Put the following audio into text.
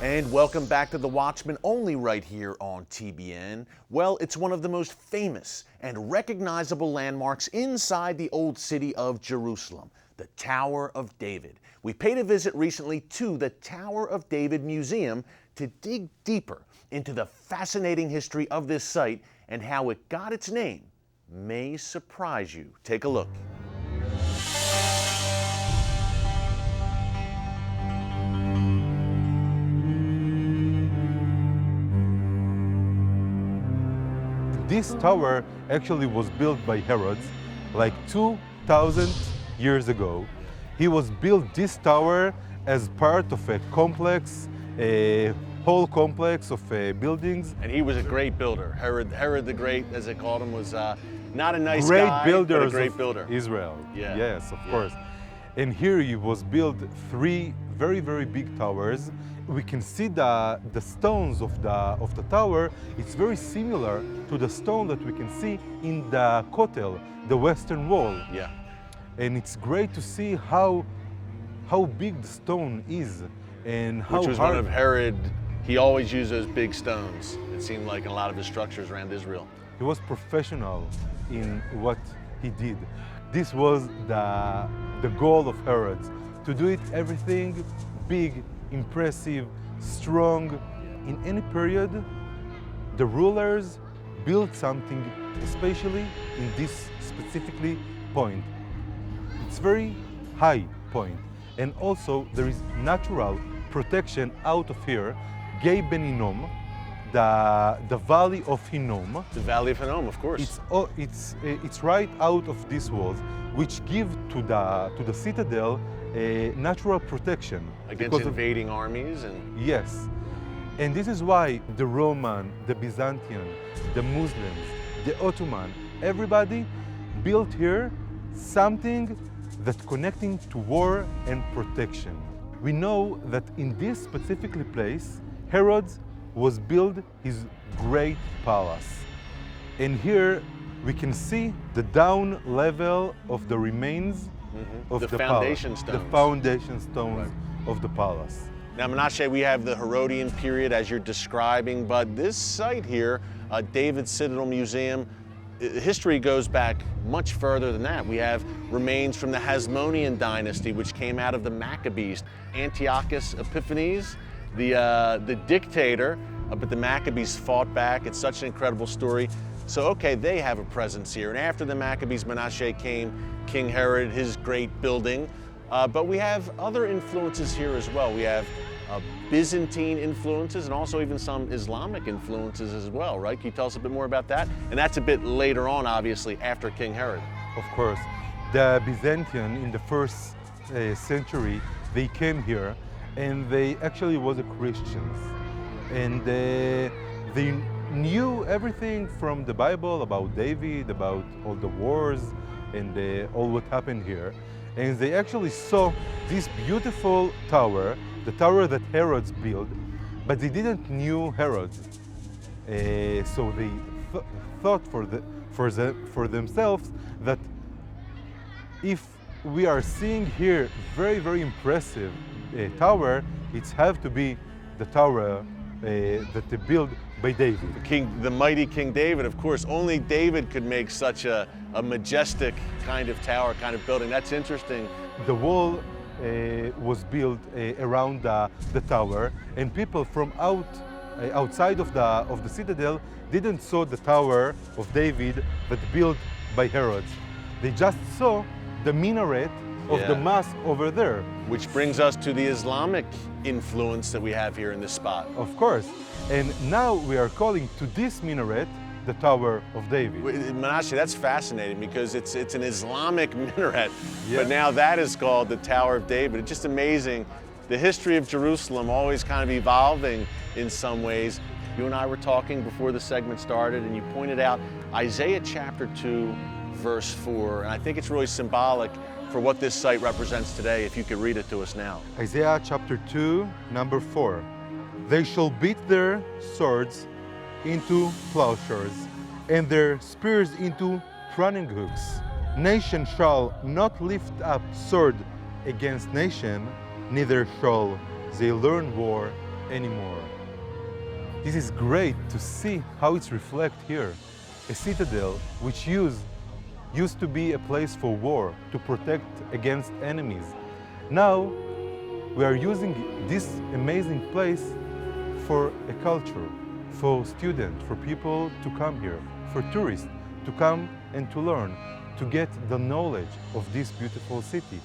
And welcome back to The Watchman, only right here on TBN. Well, it's one of the most famous and recognizable landmarks inside the old city of Jerusalem, the Tower of David. We paid a visit recently to the Tower of David Museum to dig deeper into the fascinating history of this site and how it got its name. May surprise you. Take a look. This tower actually was built by Herod like 2,000 years ago. He was built this tower as part of a complex, a whole complex of buildings. And he was a great builder. Herod the Great, as they called him, was not a nice Great guy, builders but a great of builder. Israel. Yeah. Yes, of course. And here he was built three very, very big towers. We can see the stones of the tower. It's very similar to the stone that we can see in the Kotel, the Western Wall. Yeah. And it's great to see how big the stone is and how Which was hard. one of Herod. He always used those big stones, it seemed like, in a lot of his structures around Israel. He was professional in what he did. This was the goal of Herod, to do it everything big, impressive, strong. In any period, the rulers built something, especially in this specifically point. It's very high point. And also there is natural protection out of here, Gay Ben Hinnom, the valley of Hinnom. The Valley of Hinnom, of course. It's right out of these walls, which give to the citadel a natural protection Against invading armies and... Yes, and this is why the Roman, the Byzantine, the Muslims, the Ottoman, everybody built here something that's connecting to war and protection. We know that in this specifically place, Herod was built his great palace. And here we can see the down level of the remains of the foundation palace, stones. the foundation stones of the palace. Now, Menashe, we have the Herodian period as you're describing, but this site here, David's Citadel Museum, history goes back much further than that. We have remains from the Hasmonean Dynasty, which came out of the Maccabees. Antiochus Epiphanes, the dictator, but the Maccabees fought back. It's such an incredible story. So, okay, they have a presence here. And after the Maccabees, Menashe came King Herod, his great building. But we have other influences here as well. We have Byzantine influences and also even some Islamic influences as well, right? Can you tell us a bit more about that? And that's a bit later on, obviously, after King Herod. Of course. The Byzantine in the first century, they came here and they actually was Christians. And they knew everything from the Bible about David, about all the wars and all what happened here. And they actually saw this beautiful tower, the tower that Herod built, but they didn't knew Herod. So they thought for themselves that if we are seeing here very, very impressive tower, it have to be the tower that they built by David. The mighty King David, of course. Only David could make such a majestic kind of tower, kind of building. That's interesting. The wall was built around the tower, and people from outside of the citadel didn't saw the tower of David that built by Herod. They just saw the minaret of the mosque over there. Which brings us to the Islamic influence that we have here in this spot. Of course. And now we are calling to this minaret the Tower of David. Menashe, that's fascinating because it's an Islamic minaret, Yeah. but now that is called the Tower of David. It's just amazing. The history of Jerusalem always kind of evolving in some ways. You and I were talking before the segment started, and you pointed out Isaiah chapter 2, verse 4, and I think it's really symbolic for what this site represents today, if you could read it to us now. Isaiah chapter 2, number 4. They shall beat their swords into plowshares, and their spears into pruning hooks. Nation shall not lift up sword against nation, neither shall they learn war anymore. This is great to see how it's reflected here. A citadel which used to be a place for war, to protect against enemies. Now we are using this amazing place for a culture, for students, for people to come here, for tourists to come and to learn, to get the knowledge of this beautiful city.